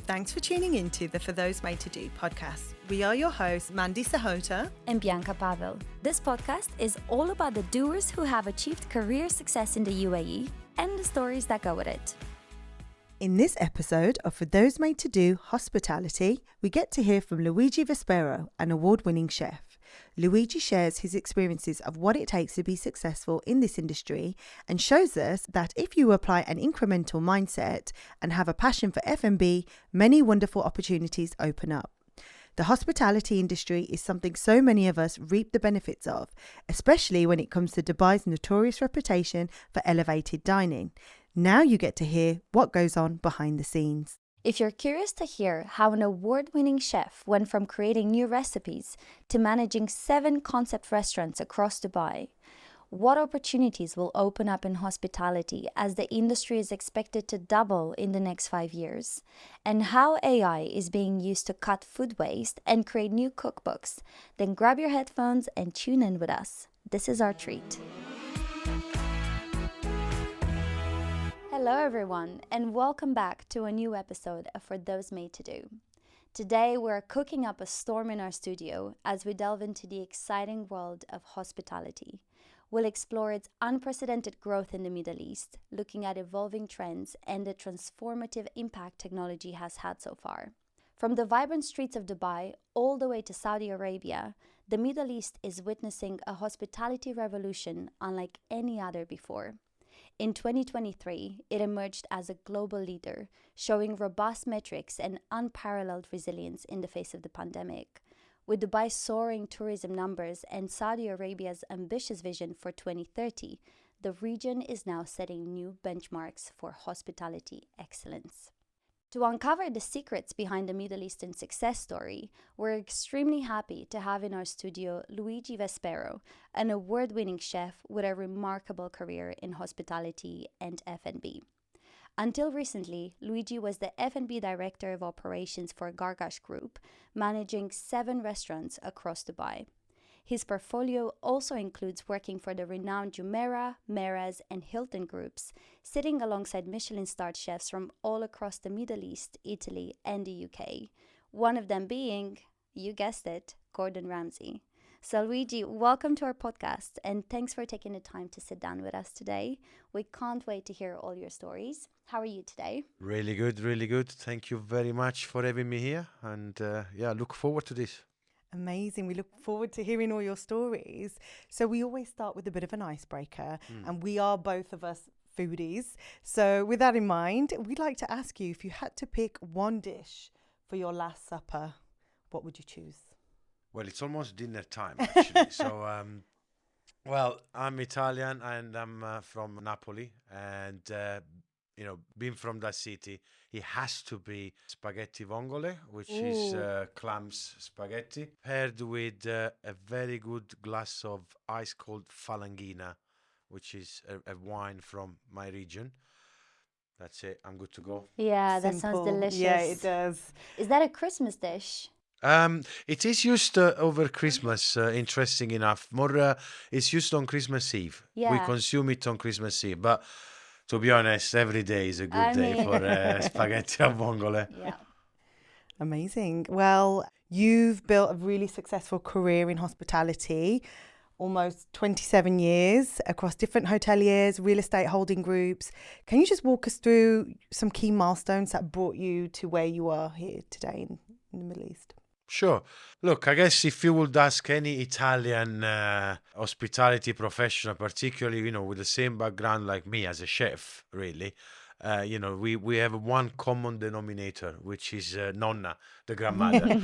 Thanks for tuning into the For Those Made to Do podcast. We are your hosts, Mandy, Sahota, and Bianca, Pavel. This podcast is all about the doers who have achieved career success in the UAE and the stories that go with it. In this episode of For Those Made to Do Hospitality, we get to hear from Luigi Vespero, an award-winning chef. Luigi shares his experiences of what it takes to be successful in this industry and shows us that if you apply an incremental mindset and have a passion for F&B, many wonderful opportunities open up. The hospitality industry is something so many of us reap the benefits of, especially when it comes to Dubai's notorious reputation for elevated dining. Now you get to hear what goes on behind the scenes. If you're curious to hear how an award-winning chef went from creating new recipes to managing 7 concept restaurants across Dubai, what opportunities will open up in hospitality as the industry is expected to double in the next 5 years, and how AI is being used to cut food waste and create new cookbooks, then grab your headphones and tune in with us. This is our treat. Hello everyone, and welcome back to a new episode of For Those Made to Do. Today we're cooking up a storm in our studio as we delve into the exciting world of hospitality. We'll explore its unprecedented growth in the Middle East, looking at evolving trends and the transformative impact technology has had so far. From the vibrant streets of Dubai all the way to Saudi Arabia, the Middle East is witnessing a hospitality revolution unlike any other before. In 2023, it emerged as a global leader, showing robust metrics and unparalleled resilience in the face of the pandemic. With Dubai's soaring tourism numbers and Saudi Arabia's ambitious vision for 2030, the region is now setting new benchmarks for hospitality excellence. To uncover the secrets behind the Middle Eastern success story, we're extremely happy to have in our studio Luigi Vespero, an award-winning chef with a remarkable career in hospitality and F&B. Until recently, Luigi was the F&B Director of Operations for Gargash Group, managing 7 restaurants across Dubai. His portfolio also includes working for the renowned Jumeirah, Meraz, and Hilton groups, sitting alongside Michelin-star chefs from all across the Middle East, Italy, and the UK. One of them being, you guessed it, Gordon Ramsay. So Luigi, welcome to our podcast, and thanks for taking the time to sit down with us today. We can't wait to hear all your stories. How are you today? Really good, really good. Thank you very much for having me here, and look forward to this. Amazing. We look forward to hearing all your stories. So we always start with a bit of an icebreaker, and we are both of us foodies. So with that in mind, we'd like to ask you, if you had to pick one dish for your last supper, what would you choose? Well, it's almost dinner time, actually. So, I'm Italian and I'm from Napoli, and being from that city, it has to be spaghetti vongole, which is clams spaghetti, paired with a very good glass of ice cold falanghina, which is a wine from my region. That's it. I'm good to go. Yeah, Simple. that sounds delicious. Yeah, it does. Is that a Christmas dish? It is used over Christmas, interesting enough. More, it's used on Christmas Eve. Yeah. We consume it on Christmas Eve, but to be honest, every day is a good day for spaghetti al vongole. Yeah. Amazing. Well, you've built a really successful career in hospitality, almost 27 years across different hoteliers, real estate holding groups. Can you just walk us through some key milestones that brought you to where you are here today in the Middle East? Sure. Look, I guess if you would ask any Italian hospitality professional, particularly, with the same background like me as a chef, really, we have one common denominator, which is nonna, the grandmother.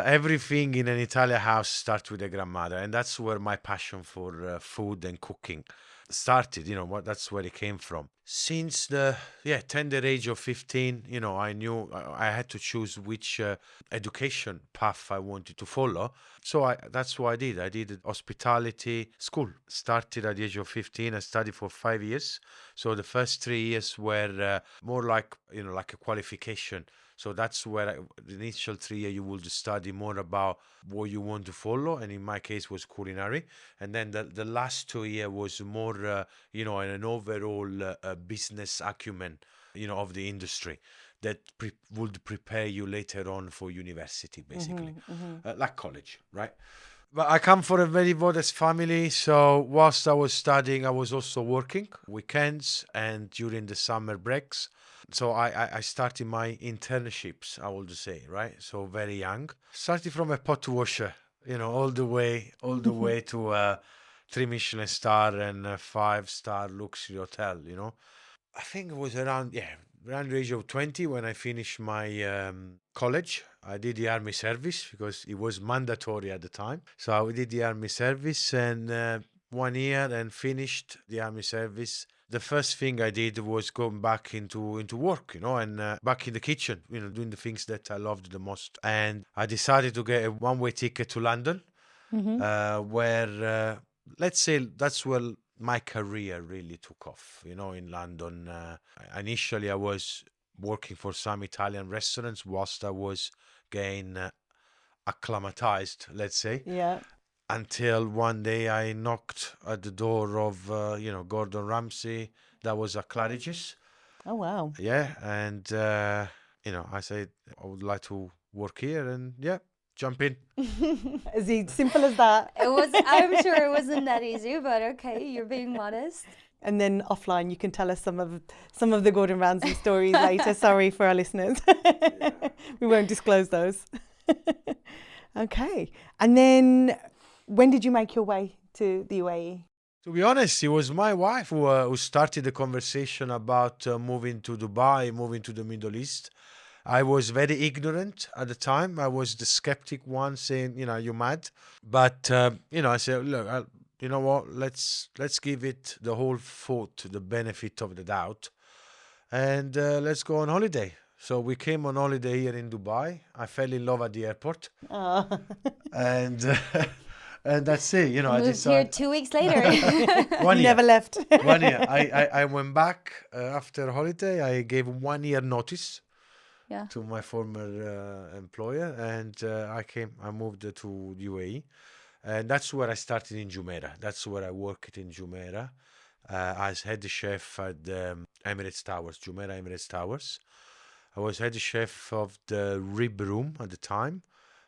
Everything in an Italian house starts with a grandmother, and that's where my passion for food and cooking started. That's where it came from. Since the tender age of 15, I knew I had to choose which education path I wanted to follow. So that's what I did. I did hospitality school. Started at the age of 15. I studied for 5 years. So the first 3 years were more like a qualification. So that's where the initial 3 years you would study more about what you want to follow, and in my case was culinary. And then the last 2 years was more, an overall business acumen, of the industry. that would prepare you later on for university, basically, like college, right? But I come from a very modest family, so whilst I was studying, I was also working weekends and during the summer breaks. So I started my internships, I would say, right? So very young. Started from a pot washer, all the way to a 3 Michelin-star and a 5-star luxury hotel, I think it was around the age of 20 when I finished my college. I did the army service because it was mandatory at the time. So I did the army service and 1 year and finished the army service. The first thing I did was going back into work, and back in the kitchen, doing the things that I loved the most. And I decided to get a one-way ticket to London, where let's say that's where my career really took off, in London. Initially, I was working for some Italian restaurants whilst I was getting acclimatized, let's say, Yeah. until one day I knocked at the door of, Gordon Ramsay. That was at Claridge's. Oh, wow. Yeah. And, I said, I would like to work here and, yeah, jump in. Is it simple as that? I'm sure it wasn't that easy, but okay, you're being modest. And then offline, you can tell us some of the Gordon Ramsay stories later. Sorry for our listeners. We won't disclose those. Okay. And then when did you make your way to the UAE? To be honest, it was my wife who started the conversation about moving to Dubai, moving to the Middle East. I was very ignorant at the time. I was the skeptic one saying, you're mad. But, I said, look, you know what, let's give it the whole thought, the benefit of the doubt. And let's go on holiday. So we came on holiday here in Dubai. I fell in love at the airport. And and that's it. I Moved here 2 weeks later. 1 year. Never left. 1 year. I went back after holiday. I gave 1 year notice. Yeah. To my former employer, and I moved to UAE, and that's where I started in Jumeirah. That's where I worked in Jumeirah as head chef at Emirates Towers, Jumeirah Emirates Towers. I was head chef of the rib room at the time.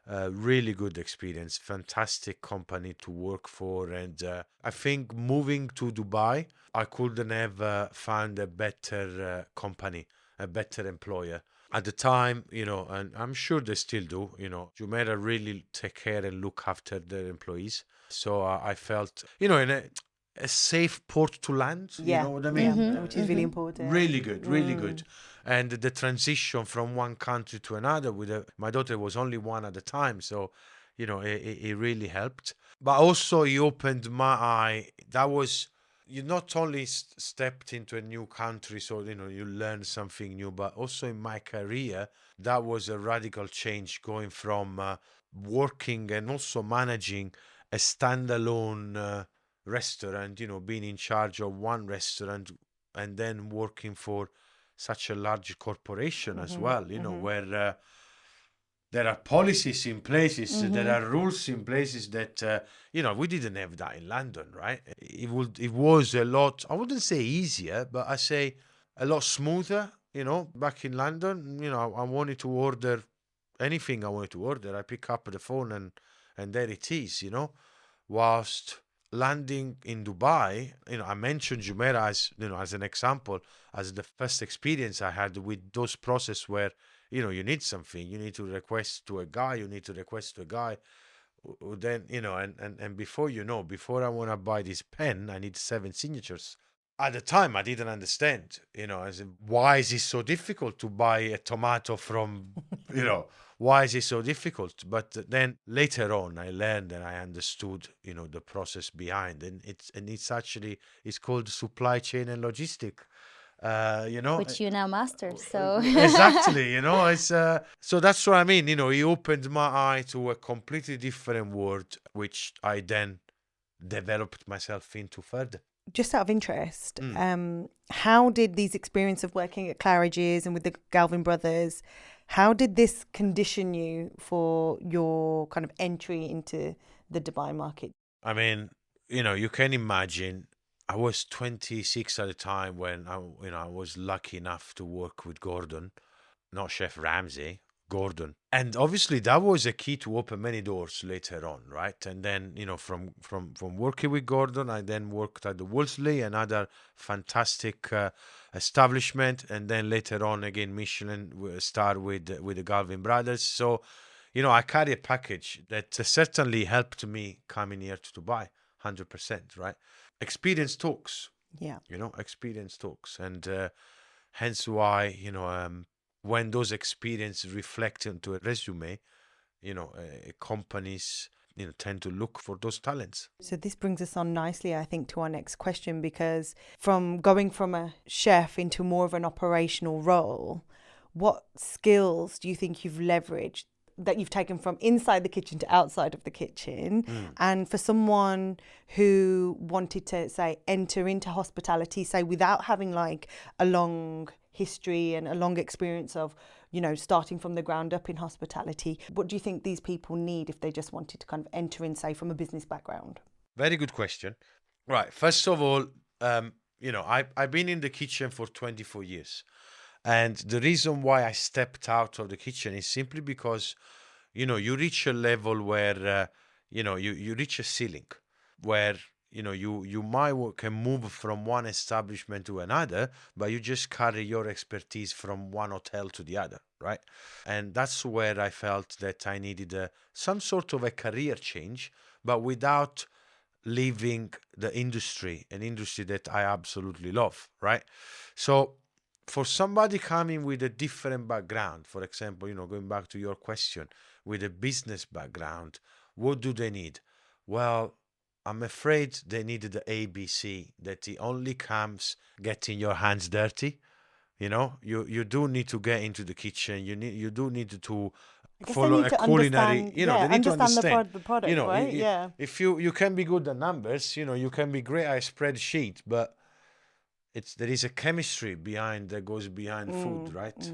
Really good experience, fantastic company to work for, and I think moving to Dubai, I couldn't have found a better company, a better employer. At the time, and I'm sure they still do, Jumeirah really take care and look after their employees. So I felt, in a safe port to land, you know what I mean? Yeah, which is really important. Really good, really good. And the transition from one country to another my daughter was only one at the time. So, it really helped. But also it opened my eye. That was... You not only stepped into a new country, so you learn something new, but also in my career, that was a radical change, going from working and also managing a standalone restaurant, being in charge of one restaurant, and then working for such a large corporation as well, where there are policies in places, there are rules in places that, we didn't have that in London, right? It was a lot, I wouldn't say easier, but I say a lot smoother, back in London. I wanted to order anything I wanted to order. I pick up the phone and there it is, whilst landing in Dubai, I mentioned Jumeirah as an example, as the first experience I had with those process where, you need something, you need to request to a guy, then, and before I want to buy this pen, I need 7 signatures. At the time, I didn't understand, I said, why is it so difficult to buy a tomato from, why is it so difficult? But then later on, I learned and I understood, the process behind, and it's called supply chain and logistic. Which you now master, so exactly, it's so that's what I mean. He opened my eye to a completely different world, which I then developed myself into further. Just out of interest, how did these experience of working at Claridge's and with the Galvin brothers, how did this condition you for your kind of entry into the Dubai market? I mean, you can imagine. I was 26 at the time when I was lucky enough to work with Gordon. not Chef Ramsay, Gordon. And obviously that was a key to open many doors later on, right? And then, from working with Gordon, I then worked at the Wolseley, another fantastic establishment. And then later on, again, Michelin-star with the Galvin brothers. So, I carry a package that certainly helped me coming here to Dubai, 100%, right? Experience talks. Yeah. Experience talks. And hence why, when those experiences reflect into a resume, companies, tend to look for those talents. So this brings us on nicely, I think, to our next question, because from going from a chef into more of an operational role, what skills do you think you've leveraged that you've taken from inside the kitchen to outside of the kitchen? And for someone who wanted to, say, enter into hospitality, say, without having like a long history and a long experience of, starting from the ground up in hospitality, what do you think these people need if they just wanted to kind of enter in, say, from a business background? Very good question. Right. First of all, I've been in the kitchen for 24 years. And the reason why I stepped out of the kitchen is simply because, you reach a level where, you reach a ceiling where, you can move from one establishment to another, but you just carry your expertise from one hotel to the other, right? And that's where I felt that I needed some sort of a career change, but without leaving the industry, an industry that I absolutely love, right? So for somebody coming with a different background, for example, going back to your question, with a business background, what do they need? Well, I'm afraid they needed the ABC, that it only comes getting your hands dirty. You do need to get into the kitchen. You do need to follow a culinary. They need to understand the product, right? Yeah. If you can be good at numbers, you can be great at a spreadsheet, but there is a chemistry that goes behind food, right?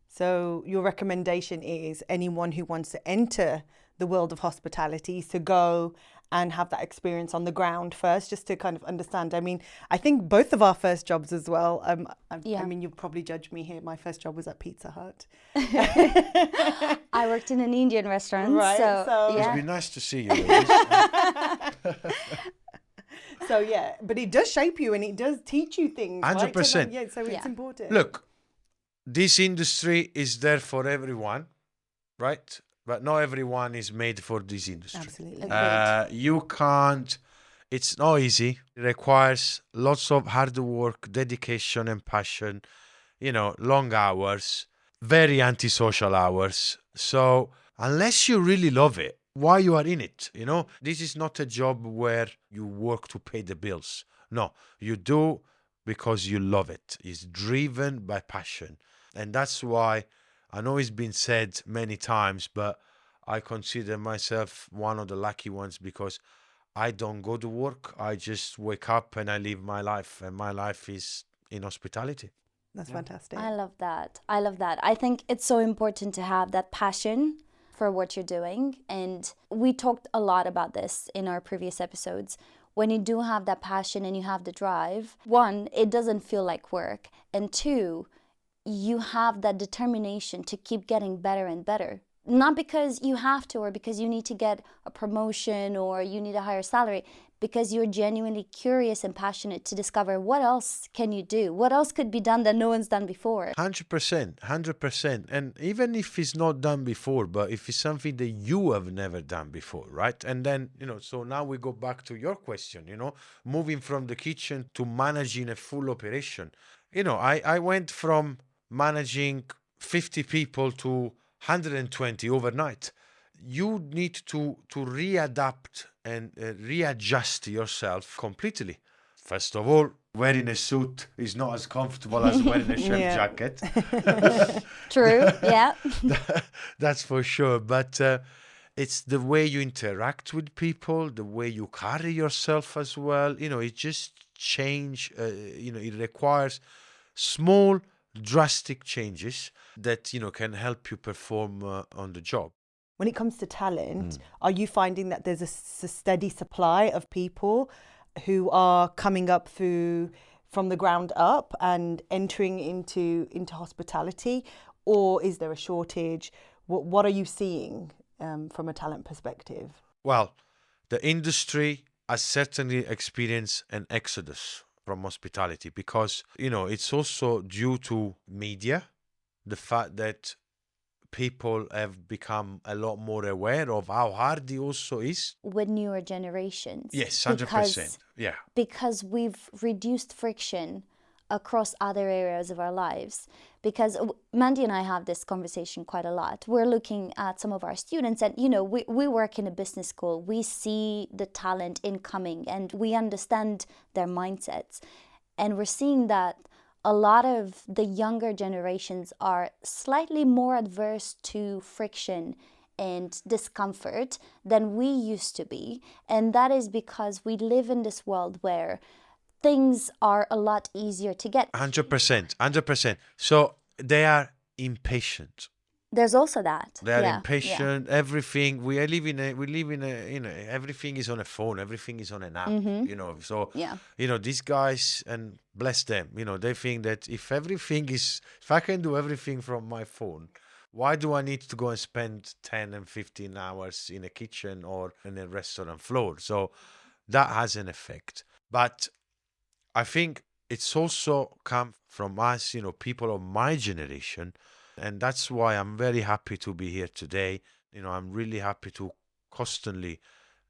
So your recommendation is anyone who wants to enter the world of hospitality to go and have that experience on the ground first, just to kind of understand. I mean, I think both of our first jobs as well. I mean, you'll probably judge me here. My first job was at Pizza Hut. I worked in an Indian restaurant. Right. So It's been nice to see you, Louise. So yeah, but it does shape you and it does teach you things. 100%. Right? So it's important. Look, this industry is there for everyone, right? But not everyone is made for this industry. Absolutely. You can't, it's not easy. It requires lots of hard work, dedication and passion, long hours, very antisocial hours. So unless you really love it, why you are in it, this is not a job where you work to pay the bills. No, you do because you love it. It's driven by passion. And that's why, I know it's been said many times, but I consider myself one of the lucky ones because I don't go to work. I just wake up and I live my life, and my life is in hospitality. That's fantastic. I love that. I think it's so important to have that passion for what you're doing. And we talked a lot about this in our previous episodes. When you do have that passion and you have the drive, one, it doesn't feel like work. And two, you have that determination to keep getting better and better. Not because you have to or because you need to get a promotion or you need a higher salary, because you're genuinely curious and passionate to discover what else can you do? What else could be done that no one's done before? 100%. And even if it's not done before, but if it's something that you have never done before, right? And then, so now we go back to your question, moving from the kitchen to managing a full operation. I went from managing 50 people to 120 overnight. You need to readapt and readjust yourself completely. First of all, wearing a suit is not as comfortable as wearing a chef jacket. True, yeah. That's for sure. But it's the way you interact with people, the way you carry yourself as well. It just change. It requires small, drastic changes that can help you perform on the job. When it comes to talent, are you finding that there's a steady supply of people who are coming up through from the ground up and entering into hospitality, or is there a shortage? What are you seeing from a talent perspective? Well, the industry has certainly experienced an exodus from hospitality because, it's also due to media, the fact that people have become a lot more aware of how hard it also is. With newer generations. Yes, 100%. Yeah. Because we've reduced friction across other areas of our lives. Because Mandy and I have this conversation quite a lot. We're looking at some of our students and, we work in a business school. We see the talent incoming and we understand their mindsets. And we're seeing that a lot of the younger generations are slightly more adverse to friction and discomfort than we used to be. And that is because we live in this world where things are a lot easier to get. 100%. So they are impatient. There's also that. They are impatient. Everything we live in everything is on a phone. Everything is on an app. So these guys, and bless them. They think that if I can do everything from my phone, why do I need to go and spend 10 and 15 hours in a kitchen or in a restaurant floor? So that has an effect. But I think it's also come from us, people of my generation. And that's why I'm very happy to be here today. I'm really happy to constantly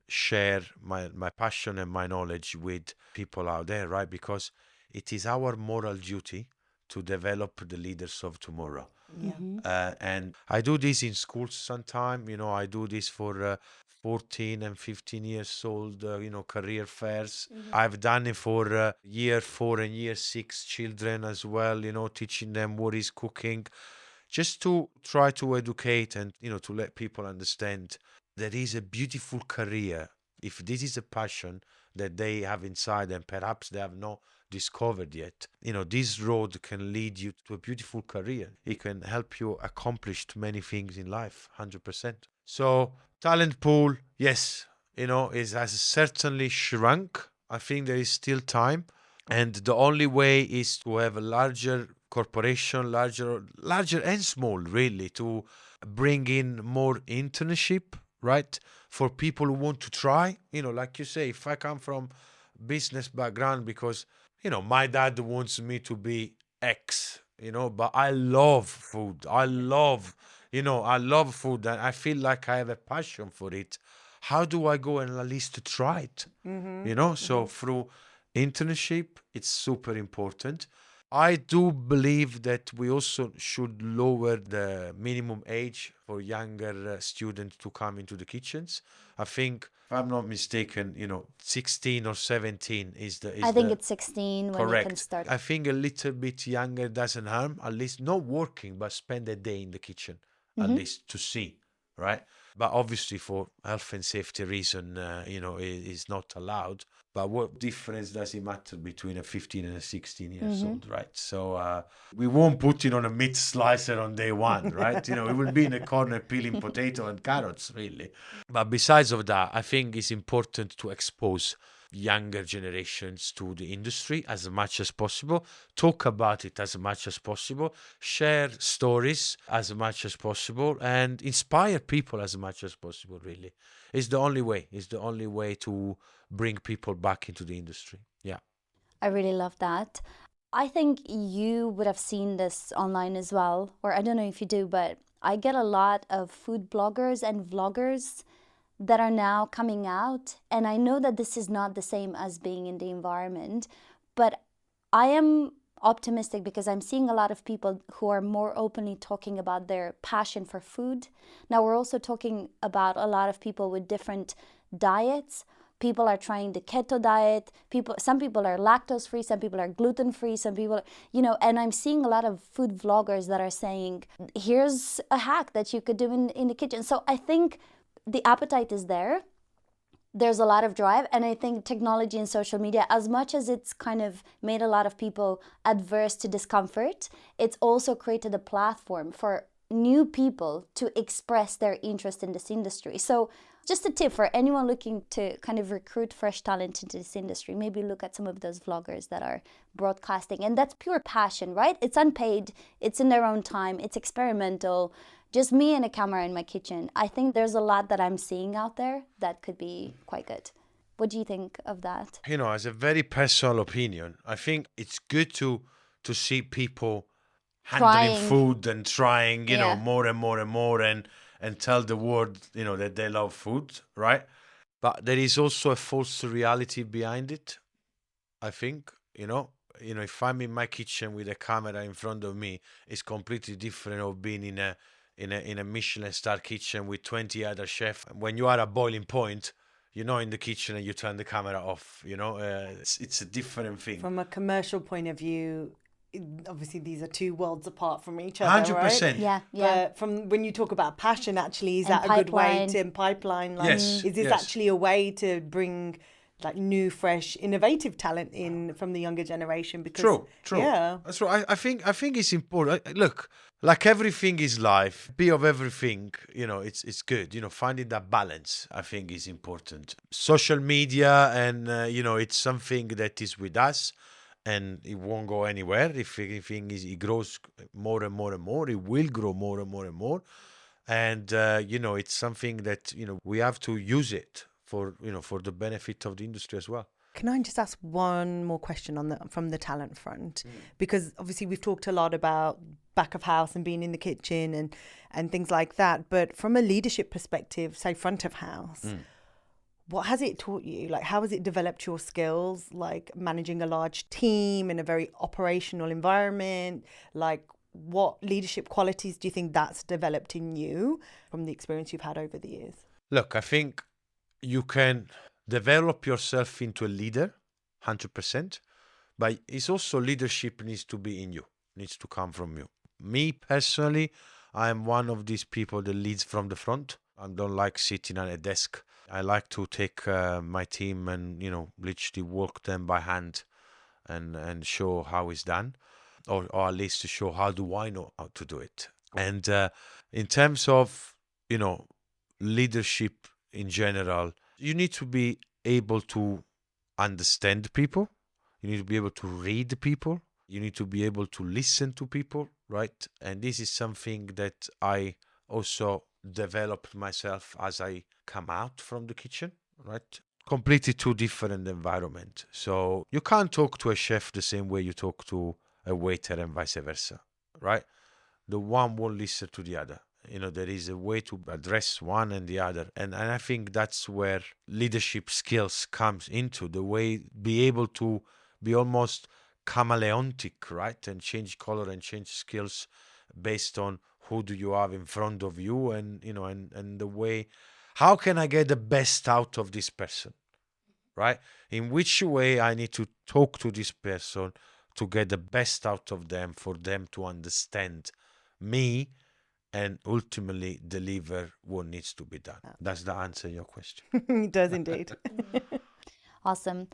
share my passion and my knowledge with people out there, right? Because it is our moral duty to develop the leaders of tomorrow. Yeah. And I do this in schools sometime. I do this for 14 and 15 years old, career fairs. I've done it for year 4 and year 6 children as well, teaching them what is cooking. Just to try to educate and, to let people understand there is a beautiful career. If this is a passion that they have inside and perhaps they have not discovered yet, this road can lead you to a beautiful career. It can help you accomplish many things in life, 100%. So talent pool, yes, has certainly shrunk. I think there is still time. And the only way is to have a larger corporation, larger and small, really, to bring in more internship, right? For people who want to try, like you say, if I come from business background because, my dad wants me to be X, but I love food. I love food and I feel like I have a passion for it. How do I go and at least try it? So through internship, it's super important. I do believe that we also should lower the minimum age for younger students to come into the kitchens. I think, if I'm not mistaken, 16 or 17 is the. I think it's 16 when you can start. I think a little bit younger doesn't harm. At least not working, but spend a day in the kitchen, at least to see, right? But obviously, for health and safety reason, it is not allowed. But what difference does it matter between a 15 and a 16 years old, right? So we won't put it on a meat slicer on day one, right? It will be in a corner peeling potato and carrots, really. But besides of that, I think it's important to expose younger generations to the industry as much as possible, talk about it as much as possible, share stories as much as possible, and inspire people as much as possible, really. It's the only way to bring people back into the industry. Yeah. I really love that. I think you would have seen this online as well, or I don't know if you do, but I get a lot of food bloggers and vloggers that are now coming out. And I know that this is not the same as being in the environment, but I am optimistic because I'm seeing a lot of people who are more openly talking about their passion for food. Now we're also talking about a lot of people with different diets. People are trying the keto diet. Some people are lactose free, some people are gluten free, some people, and I'm seeing a lot of food vloggers that are saying, here's a hack that you could do in the kitchen. So I think the appetite is there. There's a lot of drive. And I think technology and social media, as much as it's kind of made a lot of people adverse to discomfort, it's also created a platform for new people to express their interest in this industry. So just a tip for anyone looking to kind of recruit fresh talent into this industry, maybe look at some of those vloggers that are broadcasting. And that's pure passion, right? It's unpaid, it's in their own time, it's experimental. Just me and a camera in my kitchen. I think there's a lot that I'm seeing out there that could be quite good. What do you think of that? As a very personal opinion, I think it's good to see people handling Trying. food and trying, Yeah. more and more and more, and tell the world, that they love food, right? But there is also a false reality behind it, I think, if I'm in my kitchen with a camera in front of me, it's completely different of being in a Michelin-star kitchen with 20 other chefs. When you are at boiling point, in the kitchen and you turn the camera off, it's a different thing. From a commercial point of view, obviously these are two worlds apart from each other, 100%. right? Yeah. But from when you talk about passion, actually, is And that a good way pipeline. to pipeline? Like, Yes, is this yes. actually a way to bring like new, fresh, innovative talent in from the younger generation? Because True. yeah, That's right. I think it's important. Look, like everything is life. Be of everything. It's good. Finding that balance, I think, is important. Social media, and it's something that is with us, and it won't go anywhere. If anything is, it grows more and more and more. It will grow more and more and more, and it's something that we have to use it for the benefit of the industry as well. can I just ask one more question from the talent front? Because obviously we've talked a lot about back of house and being in the kitchen and things like that. But from a leadership perspective, say front of house, what has it taught you? Like, how has it developed your skills, like managing a large team in a very operational environment? Like, what leadership qualities do you think that's developed in you from the experience you've had over the years? Look, I think you can develop yourself into a leader, 100%, but it's also leadership needs to be in you, needs to come from you. Me personally, I am one of these people that leads from the front. I don't like sitting at a desk. I like to take my team and, literally walk them by hand and show how it's done, or at least to show how do I know how to do it. And in terms of, leadership in general, you need to be able to understand people. You need to be able to read people. You need to be able to listen to people, right? And this is something that I also developed myself as I come out from the kitchen, right? Completely two different environment. So you can't talk to a chef the same way you talk to a waiter and vice versa, right? The one won't listen to the other. There is a way to address one and the other. And I think that's where leadership skills comes into, the way be able to be almost chameleontic, right? And change color and change skills based on who do you have in front of you, and, and the way, how can I get the best out of this person, right? In which way I need to talk to this person to get the best out of them, for them to understand me and ultimately deliver what needs to be done. Does that answer your question? It does indeed. Awesome.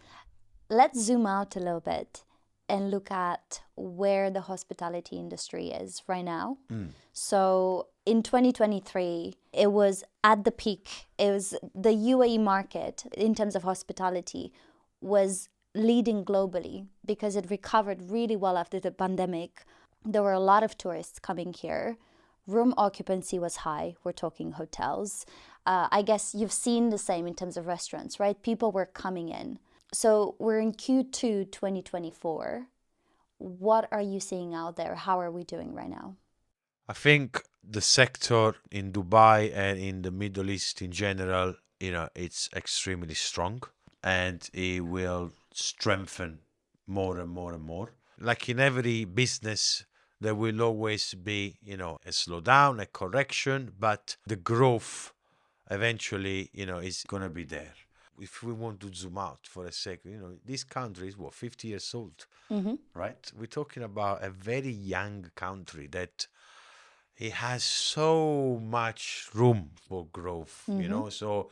Let's zoom out a little bit and look at where the hospitality industry is right now. So in 2023, it was at the peak. It was the UAE market in terms of hospitality was leading globally because it recovered really well after the pandemic. There were a lot of tourists coming here. Room occupancy was high. We're talking hotels. I guess you've seen the same in terms of restaurants, right? People were coming in. So we're in Q2 2024. What are you seeing out there? How are we doing right now? I think the sector in Dubai and in the Middle East in general, it's extremely strong, and it will strengthen more and more and more. Like in every business, there will always be, a slowdown, a correction, but the growth eventually, is going to be there. If we want to zoom out for a second, this country is 50 years old, right? We're talking about a very young country that it has so much room for growth, so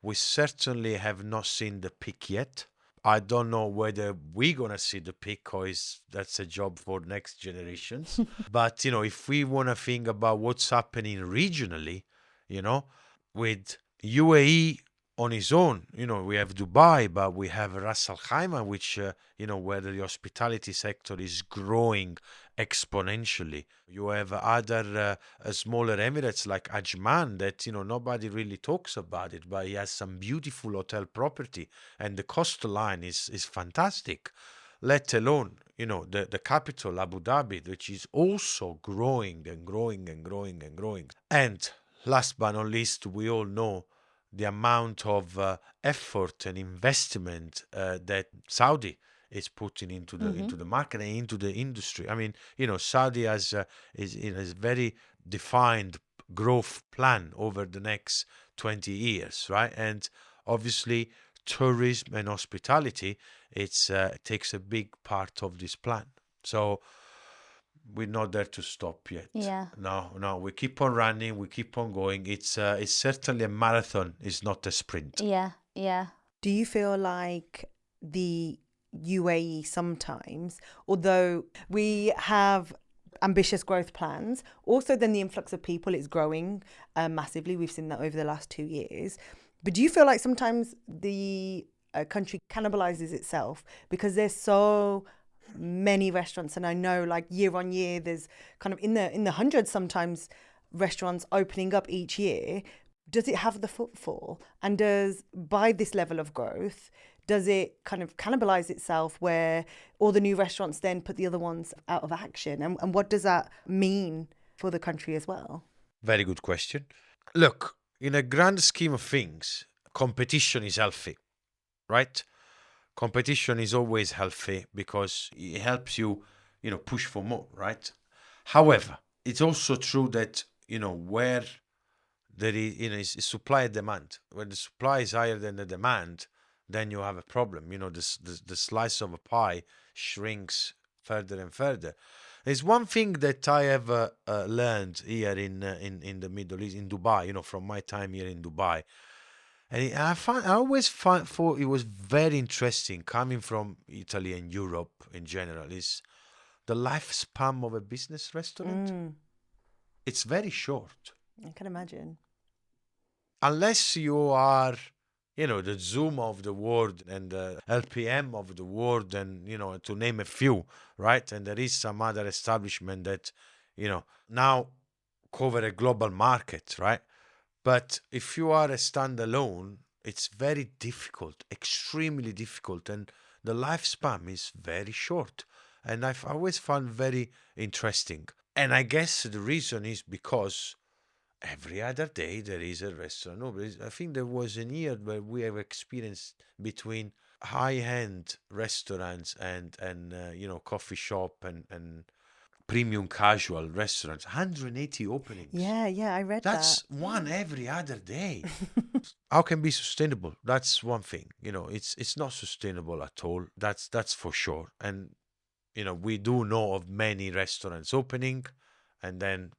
we certainly have not seen the peak yet. I don't know whether we're going to see the peak or that's a job for next generations. But, if we want to think about what's happening regionally, with UAE on its own, we have Dubai, but we have Ras Al Khaimah, which, where the hospitality sector is growing exponentially. You have other smaller Emirates like Ajman that, nobody really talks about it, but it has some beautiful hotel property and the coastline is fantastic, let alone, the capital, Abu Dhabi, which is also growing and growing and growing and growing. And last but not least, we all know the amount of effort and investment that Saudi is putting into the market and into the industry. I mean, Saudi has is very defined growth plan over the next 20 years, right? And obviously, tourism and hospitality takes a big part of this plan. So we're not there to stop yet. Yeah. No, we keep on running, we keep on going. It's certainly a marathon, it's not a sprint. Yeah. Do you feel like the UAE sometimes, although we have ambitious growth plans, also then the influx of people is growing massively. We've seen that over the last 2 years. But do you feel like sometimes the country cannibalizes itself because there's so many restaurants, and I know like year on year there's kind of in the hundreds sometimes restaurants opening up each year? Does it have the footfall, and by this level of growth, does it kind of cannibalize itself where all the new restaurants then put the other ones out of action, and what does that mean for the country as well? Very good question. Look, in a grand scheme of things, competition is healthy, right? Competition is always healthy because it helps you, push for more, right? However, it's also true that, where there is supply and demand. When the supply is higher than the demand, then you have a problem. The slice of a pie shrinks further and further. There's one thing that I have learned here in the Middle East, in Dubai, from my time here in Dubai. And I always thought it was very interesting coming from Italy and Europe in general, is the lifespan of a business restaurant. It's very short. I can imagine. Unless you are, the Zoom of the world and the LPM of the world and, to name a few, right? And there is some other establishment that, now cover a global market, right? But if you are a standalone, it's very difficult, extremely difficult. And the lifespan is very short. And I've always found very interesting. And I guess the reason is because every other day there is a restaurant. No, but I think there was a year where we have experienced between high-end restaurants and coffee shop and premium casual restaurants, 180 openings. Yeah, I read That's that. one every other day. How can be sustainable? That's one thing. It's not sustainable at all. That's for sure. And we do know of many restaurants opening and then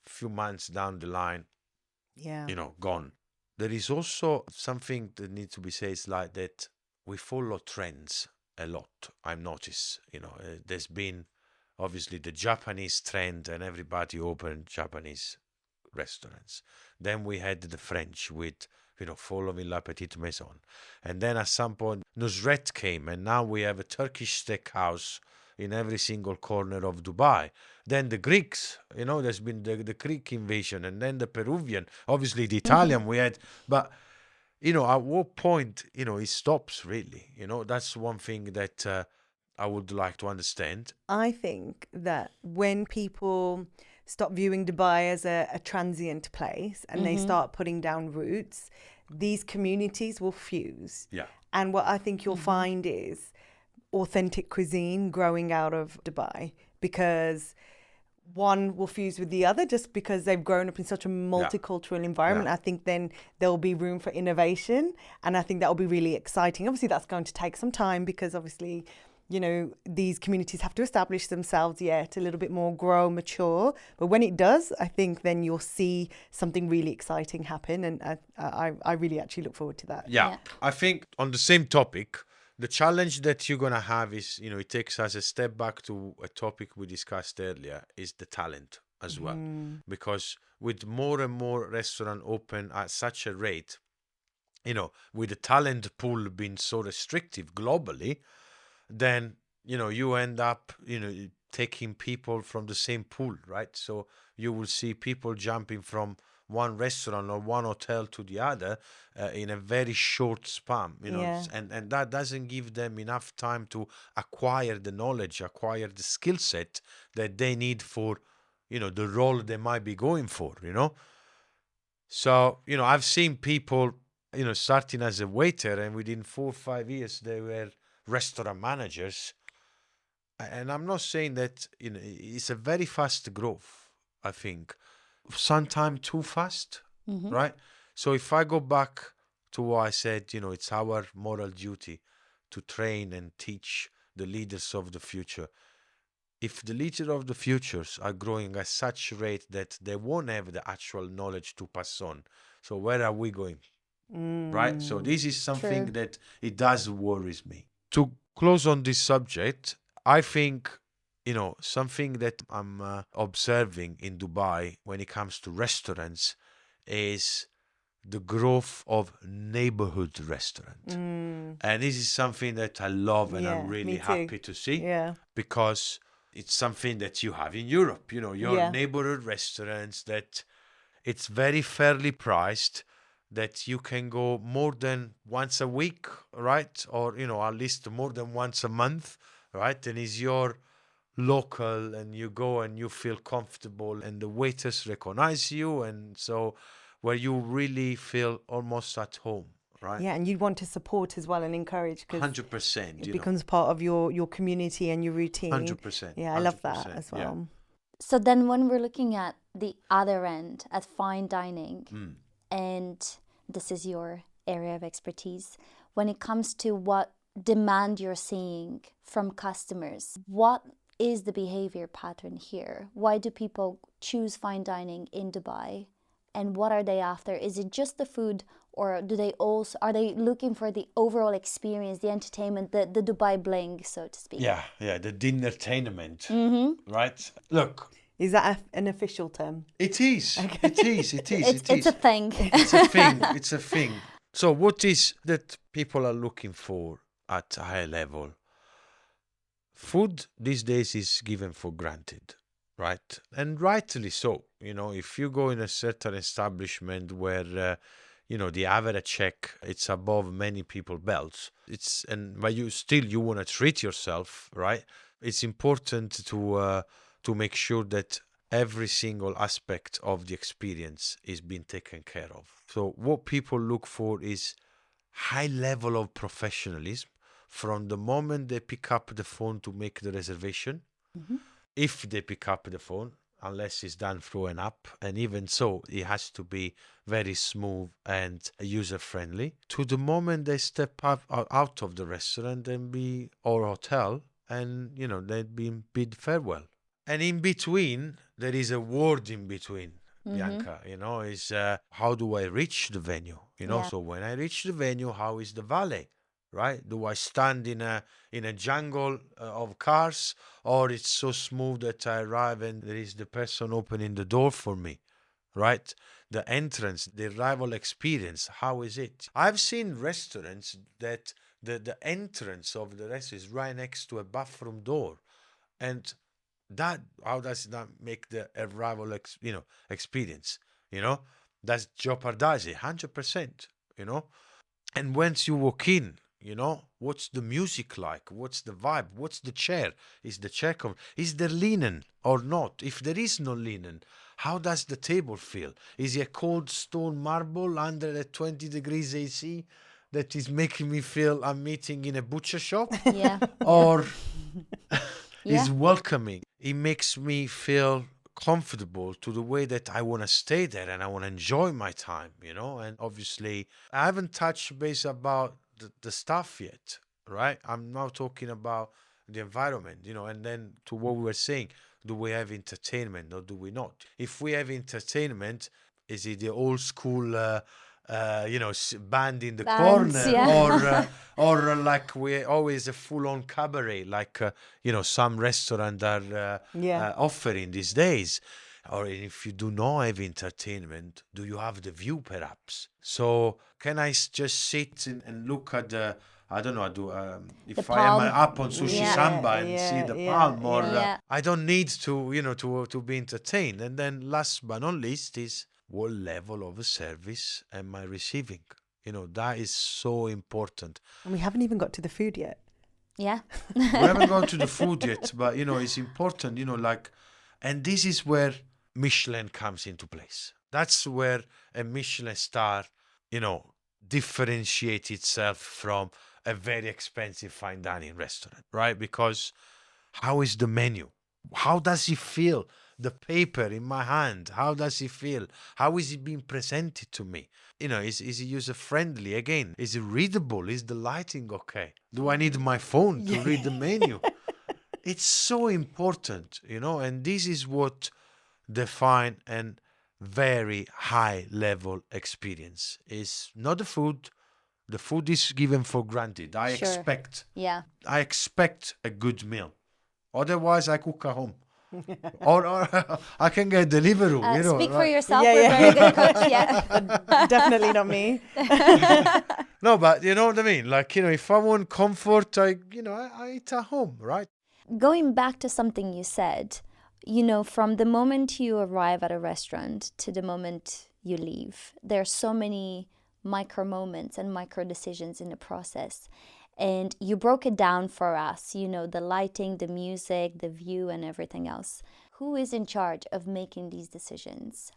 a few months down the line, gone. There is also something that needs to be said, is like that we follow trends a lot. I've noticed, there's been obviously the Japanese trend and everybody opened Japanese restaurants. Then we had the French with, following La Petite Maison. And then at some point, Nusret came, and now we have a Turkish steakhouse in every single corner of Dubai. Then the Greeks, there's been the Greek invasion, and then the Peruvian, obviously the Italian we had. But, at what point, it stops really? That's one thing that I would like to understand. I think that when people stop viewing Dubai as a transient place and they start putting down roots, these communities will fuse. Yeah. And what I think you'll find is authentic cuisine growing out of Dubai, because one will fuse with the other just because they've grown up in such a multicultural environment. I think then there'll be room for innovation, and I think that will be really exciting. Obviously, that's going to take some time because obviously, these communities have to establish themselves yet, a little bit more grow, mature. But when it does, I think then you'll see something really exciting happen. And I really actually look forward to that. Yeah. I think on the same topic, The challenge that you're gonna have is, it takes us a step back to a topic we discussed earlier, is the talent as well. Because with more and more restaurant open at such a rate, with the talent pool being so restrictive globally, then, you end up, taking people from the same pool, right? So you will see people jumping from one restaurant or one hotel to the other in a very short span, Yeah. and that doesn't give them enough time to acquire the knowledge, acquire the skill set that they need for, the role they might be going for. So, I've seen people, starting as a waiter, and within 4 or 5 years, they were restaurant managers. And I'm not saying that, it's a very fast growth, I think. Sometimes too fast, right? So if I go back to what I said, it's our moral duty to train and teach the leaders of the future. If the leaders of the futures are growing at such rate that they won't have the actual knowledge to pass on, so where are we going? Right? So this is something True. that it does worries me. To close on this subject, I think, something that I'm observing in Dubai when it comes to restaurants is the growth of neighborhood restaurant. And this is something that I love and I'm Yeah, really me too. happy to see, Yeah. because it's something that you have in Europe, your Yeah. neighborhood restaurants, that it's very fairly priced, that you can go more than once a week, right? Or, at least more than once a month, right? And it's your local, and you go and you feel comfortable, and the waiters recognize you. And so where you really feel almost at home, right? Yeah, and you want to support as well and encourage, because 100%, it becomes part of your community and your routine. 100%. Yeah, I love that 100%, as yeah. well. So then when we're looking at the other end, at fine dining, and this is your area of expertise, when it comes to what demand you're seeing from customers, what is the behavior pattern here? Why do people choose fine dining in Dubai? And what are they after? Is it just the food, or are they looking for the overall experience, the entertainment, the Dubai bling, so to speak? Yeah, the dinnertainment, right? Look, Is that an official term? it is. It is. It is. It's a thing. It's a thing. It's a thing. So what is that people are looking for at a high level? Food these days is given for granted, right? And rightly so. If you go in a certain establishment where, the average check, it's above many people's belts. But you want to treat yourself, right? It's important to make sure that every single aspect of the experience is being taken care of. So what people look for is high level of professionalism from the moment they pick up the phone to make the reservation. If they pick up the phone, unless it's done through an app, and even so, it has to be very smooth and user friendly, to the moment they step out of the restaurant or hotel, and they've been bid farewell. And in between, there is a word in between, Bianca, is how do I reach the venue? Yeah. So when I reach the venue, how is the valet? Right? Do I stand in a jungle of cars, or it's so smooth that I arrive and there is the person opening the door for me? Right? The entrance, the arrival experience, how is it? I've seen restaurants that the entrance of the restaurant is right next to a bathroom door, and how does that make the arrival experience? That's jeopardize it 100%. And once you walk in, what's the music like? What's the vibe? What's the chair? Is the chair is there linen or not? If there is no linen, how does the table feel? Is it a cold stone marble under a 20 degrees AC that is making me feel I'm eating in a butcher shop? Yeah. Or Yeah. is welcoming? It makes me feel comfortable to the way that I want to stay there and I want to enjoy my time, and obviously I haven't touched base about the stuff yet, right? I'm now talking about the environment, and then to what we were saying, do we have entertainment or do we not? If we have entertainment, is it the old school band in the Bands, corner, yeah. or like we always a full-on cabaret, like some restaurant are Yeah. offering these days. Or if you do not have entertainment, do you have the view perhaps? So can I just sit and look at the, I don't know, The if I am palm. up on Sushi Yeah. Samba and see the palm, or Yeah. I don't need to, to be entertained. And then last but not least is what level of a service am I receiving? That is so important. And we haven't even got to the food yet. Yeah. We haven't gone to the food yet, but it's important, and this is where Michelin comes into place. That's where a Michelin-star, differentiates itself from a very expensive fine dining restaurant, right? Because how is the menu? How does it feel? The paper in my hand, how does it feel? How is it being presented to me? Is it user friendly? Again, is it readable? Is the lighting okay? Do I need my phone to read the menu? It's so important, and this is what define an very high level experience. Is not the food. The food is given for granted. I Sure. Yeah. expect a good meal. Otherwise, I cook at home. or I can get Deliveroo. Speak for like- yourself. Yeah, We're yeah. very good cooks. Yeah. Definitely not me. No, but you know what I mean. Like if I want comfort, I eat at home, right? Going back to something you said, from the moment you arrive at a restaurant to the moment you leave, there are so many micro moments and micro decisions in the process. And you broke it down for us, the lighting, the music, the view, and everything else. Who is in charge of making these decisions?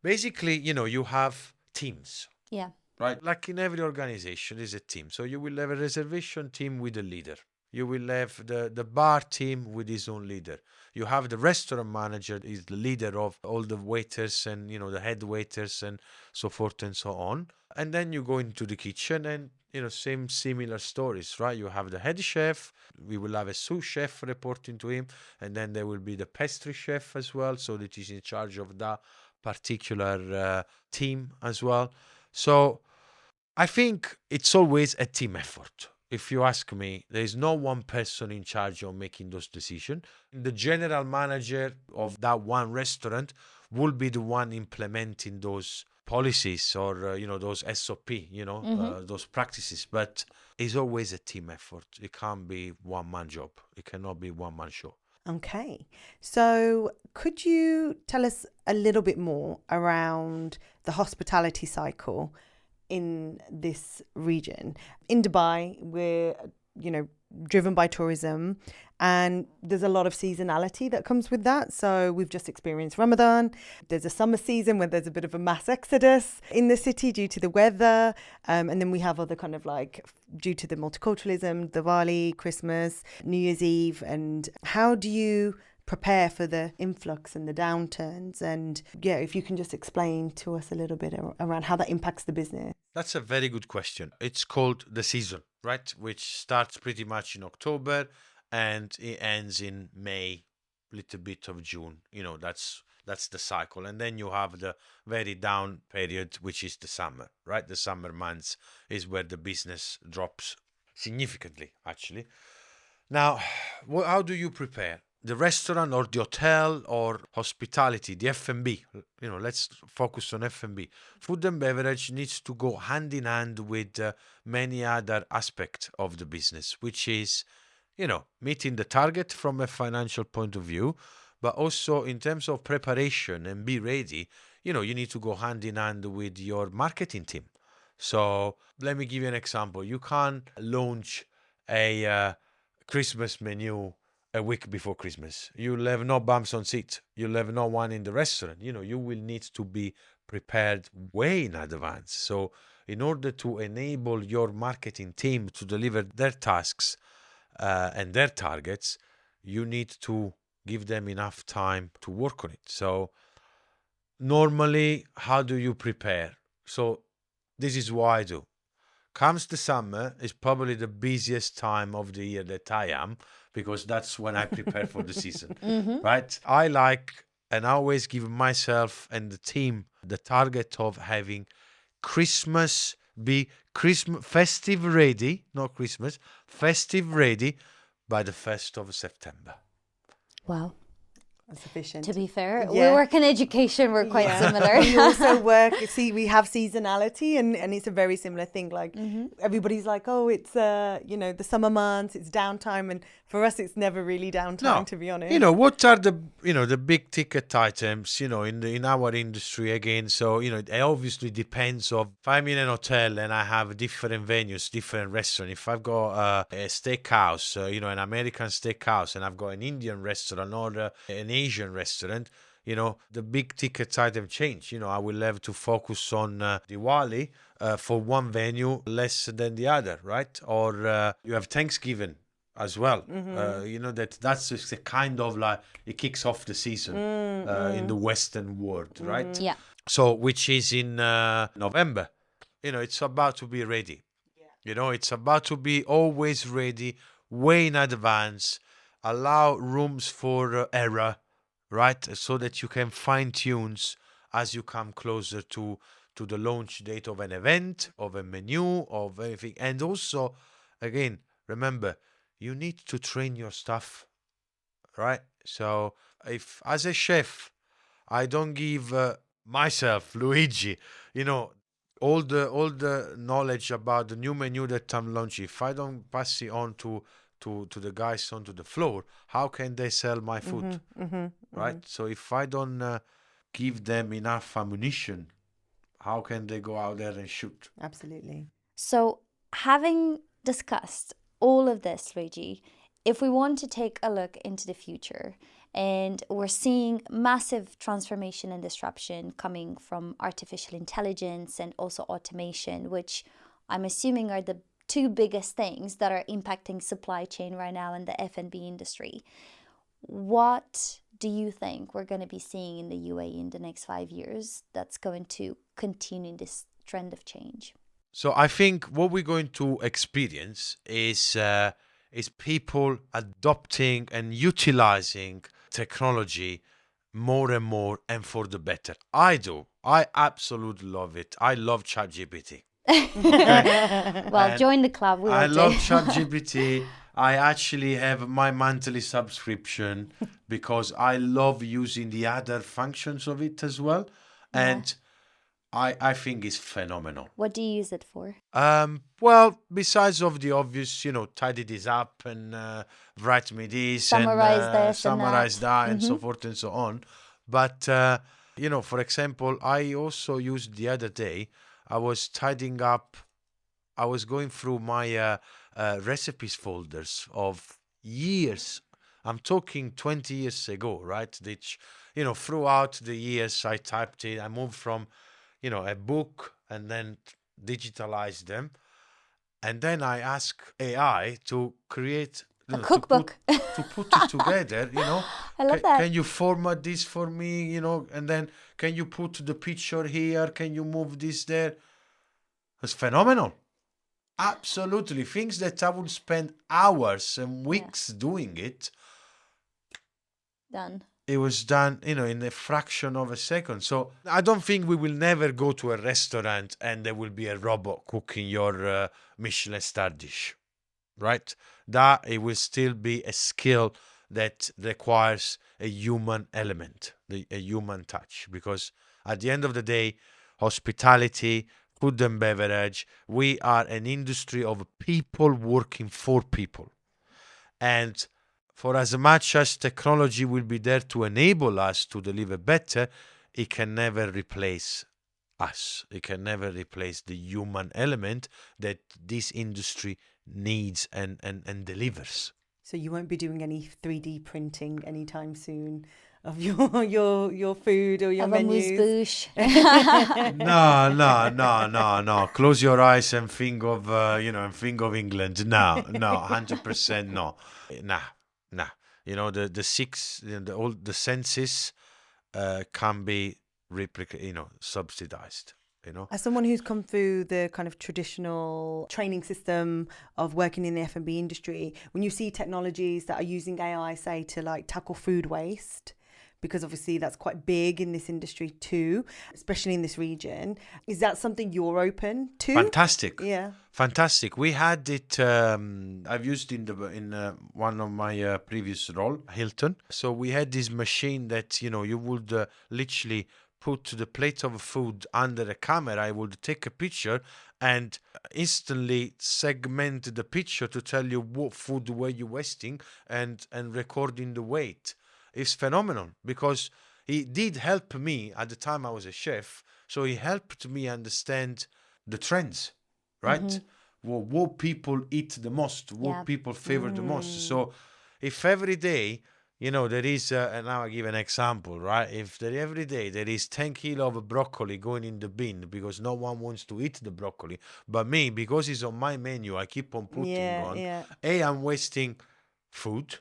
Basically, you have teams, Yeah. right? Like in every organization, is a team. So you will have a reservation team with a leader. You will have the bar team with his own leader. You have the restaurant manager, is the leader of all the waiters and the head waiters and so forth and so on. And then you go into the kitchen and same similar stories, right? You have the head chef. We will have a sous chef reporting to him, and then there will be the pastry chef as well, so that he's in charge of that particular team as well. So I think it's always a team effort. If you ask me, there is no one person in charge of making those decisions. The general manager of that one restaurant will be the one implementing those policies or those SOP, those practices. But it's always a team effort. It can't be one man job. It cannot be one man show. Okay. So could you tell us a little bit more around the hospitality cycle in this region? In Dubai, we're, driven by tourism, and there's a lot of seasonality that comes with that. So we've just experienced Ramadan. There's a summer season where there's a bit of a mass exodus in the city due to the weather. And then we have other kind of like due to the multiculturalism, Diwali, Christmas, New Year's Eve. And how do you prepare for the influx and the downturns? And if you can just explain to us a little bit around how that impacts the business. That's a very good question. It's called the season, right? Which starts pretty much in October and it ends in May, little bit of June. That's the cycle. And then you have the very down period, which is the summer, right? The summer months is where the business drops significantly, actually. Now, how do you prepare? The restaurant or the hotel or hospitality, the F&B, let's focus on F&B. Food and beverage needs to go hand in hand with many other aspects of the business, which is, meeting the target from a financial point of view, but also in terms of preparation and be ready, you need to go hand in hand with your marketing team. So let me give you an example. You can't launch a Christmas menu a week before Christmas. You'll have no bumps on seat. You'll have no one in the restaurant. You will need to be prepared way in advance. So in order to enable your marketing team to deliver their tasks and their targets, you need to give them enough time to work on it. So normally, how do you prepare? So this is what I do. Comes the summer, is probably the busiest time of the year that I am, because that's when I prepare for the season, right? I like and I always give myself and the team the target of having Christmas be festive ready, not Christmas, festive ready by the 1st of September. Wow. That's efficient. To be fair, we Yeah. work in education, we're quite similar. We also work, we have seasonality and it's a very similar thing. Like everybody's like, oh, it's, the summer months, it's downtime. And for us, it's never really downtime, to be honest. What are the big ticket items, in our industry again. So, it obviously depends of if I'm in an hotel and I have different venues, different restaurants. If I've got a steakhouse, an American steakhouse, and I've got an Indian restaurant or an Asian restaurant, the big ticket item change. I will have to focus on Diwali for one venue less than the other, right? Or you have Thanksgiving as well. That's just a kind of like it kicks off the season in the Western world, right? Yeah. So which is in November. It's about to be ready. It's about to be always ready, way in advance. Allow rooms for error, right? So that you can fine tunes as you come closer to the launch date of an event, of a menu, of anything. And also, again, remember, you need to train your staff, right? So if as a chef, I don't give myself, Luigi, all the knowledge about the new menu that I'm launching, if I don't pass it on to the guys onto the floor, how can they sell my food, right? So if I don't give them enough ammunition, how can they go out there and shoot? Absolutely. So having discussed all of this, Luigi, if we want to take a look into the future, and we're seeing massive transformation and disruption coming from artificial intelligence and also automation, which I'm assuming are the two biggest things that are impacting supply chain right now in the F&B industry. What do you think we're going to be seeing in the UAE in the next 5 years that's going to continue this trend of change? So I think what we're going to experience is people adopting and utilizing technology more and more and for the better. I do. I absolutely love it. I love ChatGPT. Well, join the club. I love ChatGPT. I actually have my monthly subscription because I love using the other functions of it as well. And I think it's phenomenal. What do you use it for? Well, besides of the obvious, tidy this up and write me this Summarize and this summarize and that and so forth and so on. But, for example, I also used the other day, I was tidying up, I was going through my recipes folders of years. I'm talking 20 years ago, right? Which, throughout the years I typed it, I moved from a book and then digitalize them. And then I ask AI to create a cookbook. To put it together, I love that. Can you format this for me, and then can you put the picture here? Can you move this there? It's phenomenal. Absolutely. Things that I would spend hours and weeks doing it. Done. It was done, in a fraction of a second. So I don't think we will never go to a restaurant and there will be a robot cooking your Michelin-star dish, right? That it will still be a skill that requires a human element, a human touch. Because at the end of the day, hospitality, food and beverage, we are an industry of people working for people. And for as much as technology will be there to enable us to deliver better, it can never replace us. It can never replace the human element that this industry needs and delivers. So you won't be doing any 3D printing anytime soon of your food or your menus? Amuse-bouche. No. Close your eyes and think of, think of England. No, 100% no. Nah. The six, all the senses can be subsidized. As someone who's come through the kind of traditional training system of working in the F&B industry, when you see technologies that are using AI, say, to like tackle food waste, because obviously that's quite big in this industry too, especially in this region. Is that something you're open to? Fantastic. Yeah. Fantastic. We had it. I've used in one of my previous role, Hilton. So we had this machine that you would literally put the plate of food under a camera. I would take a picture and instantly segment the picture to tell you what food were you wasting and recording the weight. It's phenomenal because it did help me at the time I was a chef. So it helped me understand the trends, right? What people eat the most, what people favor the most. So if every day, there is, and now I give an example, right? If every day there is 10 kilo of broccoli going in the bin because no one wants to eat the broccoli, but me, because it's on my menu, I keep on putting on. Yeah. I'm wasting food,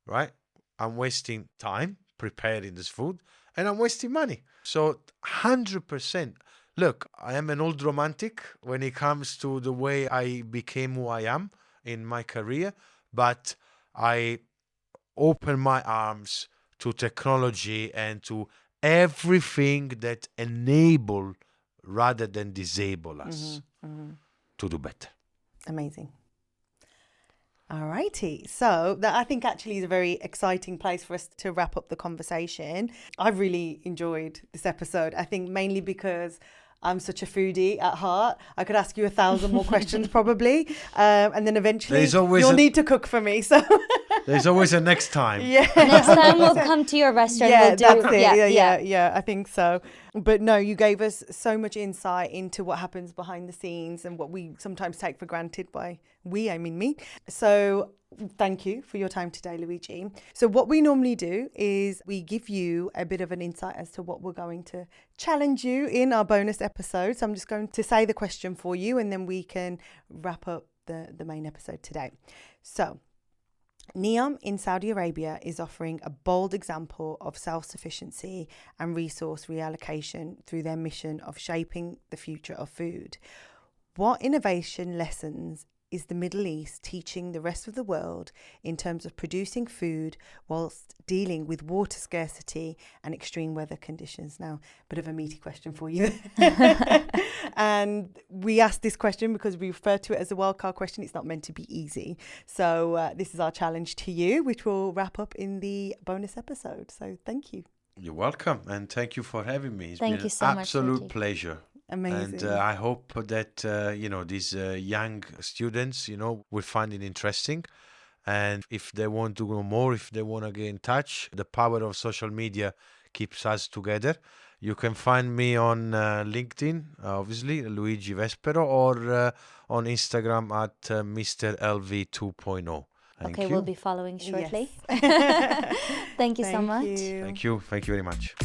right? I'm wasting time preparing this food, and I'm wasting money. So 100%. Look, I am an old romantic when it comes to the way I became who I am in my career, but I open my arms to technology and to everything that enable rather than disable us to do better. Amazing. All righty. So that I think actually is a very exciting place for us to wrap up the conversation. I've really enjoyed this episode. I think mainly because I'm such a foodie at heart. I could ask you 1,000 more questions probably. And then eventually you'll need to cook for me. So there's always a next time. Yeah. Next time we'll come to your restaurant. Yeah, we'll do, that's it. Yeah, I think so. But no, you gave us so much insight into what happens behind the scenes and what we sometimes take for granted. By we, I mean me. So thank you for your time today, Luigi. So what we normally do is we give you a bit of an insight as to what we're going to challenge you in our bonus episode. So I'm just going to say the question for you and then we can wrap up the main episode today. So NEOM in Saudi Arabia is offering a bold example of self-sufficiency and resource reallocation through their mission of shaping the future of food. What innovation lessons is the Middle East teaching the rest of the world in terms of producing food whilst dealing with water scarcity and extreme weather conditions? Now, a bit of a meaty question for you. And we asked this question because we refer to it as a wildcard question. It's not meant to be easy. So this is our challenge to you, which we'll wrap up in the bonus episode. So thank you. You're welcome. And thank you for having me. It's Thank been you so an much, absolute Luigi. pleasure. Amazing. And I hope that, these young students, will find it interesting. And if they want to know more, if they want to get in touch, the power of social media keeps us together. You can find me on LinkedIn, obviously, Luigi Vespero, or on Instagram at Mr. LV 2.0. Thank you. We'll be following shortly. Yes. Thank you so much. Thank you. Thank you very much.